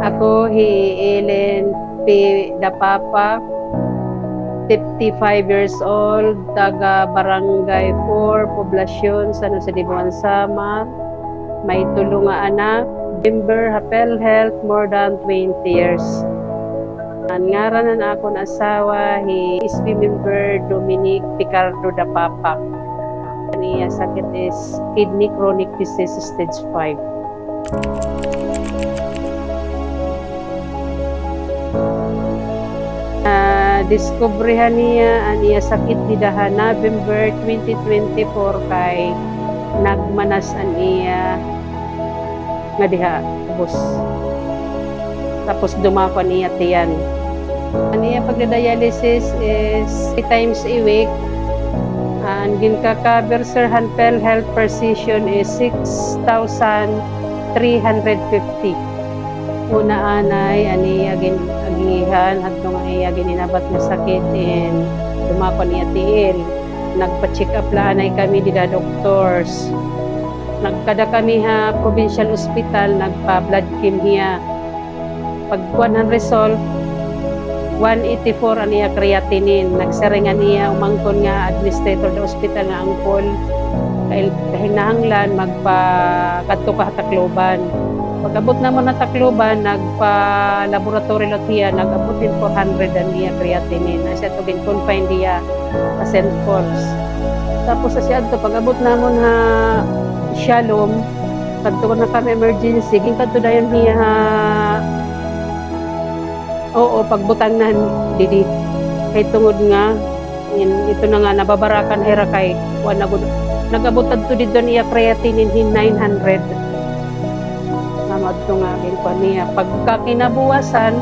Ako, Ellen P. Dapapa, 55 years old, taga Barangay 4, Poblasyon, San Jose de Buwan-Samar. May tulong nga anak, member Hapel Health, more than 20 years. Ang ngaranan ako na asawa, he is member Dominic Picardo Dapapa. Niya sakit is kidney chronic disease stage 5. Diskubrihan niya sakit di daha November 2024 kay nagmanas niya nga diha bus. Tapos dumako niya tiyan. Niya pagda-dialysis is 3 times a week. And ginka-cover Sir Hanpel Health per session is 6,350. Una anay aniya agihan at nung iya gininabat na sakit in dumako niya tiil. Nagpa-check up laanay kami dida doctors. Nagkada kami ha provincial hospital, nagpa-blood chem niya. Pag 100 result 184 aniya creatinine. Nagsaringan niya umangkon nga administrator sa hospital nga angkol kahinahanglan magpa-kadto ka Tacloban. Pag-abot naman na Tacloban, nagpa-laboratory lot niya, nag-abot din 400 aniya creatinine. Asya to confine niya sa St. Paul's. Tapos asya to pag-abot namon ha Shalom, kadto na kami emergency, gingkadto dayon niya ha. Oo, pagbutang na didi. Kay tungod nga ito na nga nababarakan hera kay wala gud. Nag-abot adto dito niya creatinine 900. Namadto nga ginkuan niya. Pagka kinabuwasan,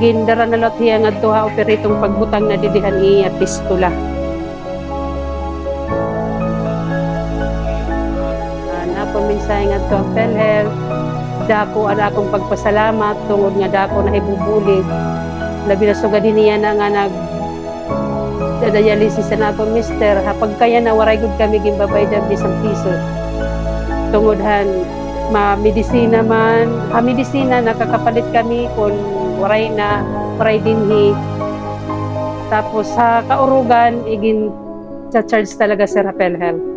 gindara na lot hiya ngadto ha operatong pagbutang na didihan iya tistula. Napon minsan ngadto ang PhilHealth. Dako ana akong pagpasalamat tungod nga dako na ibubulig. Labi na sugad niya na nga nag dialysis na akong mister. Hapag kaya na waray gud kami gimbabay dag bisang piso. Tungodhan medisina man, medisina nakakapalit kami kung waray na waray dinhi. Tapos sa kaurugan igin charge talaga sa Hapel Health.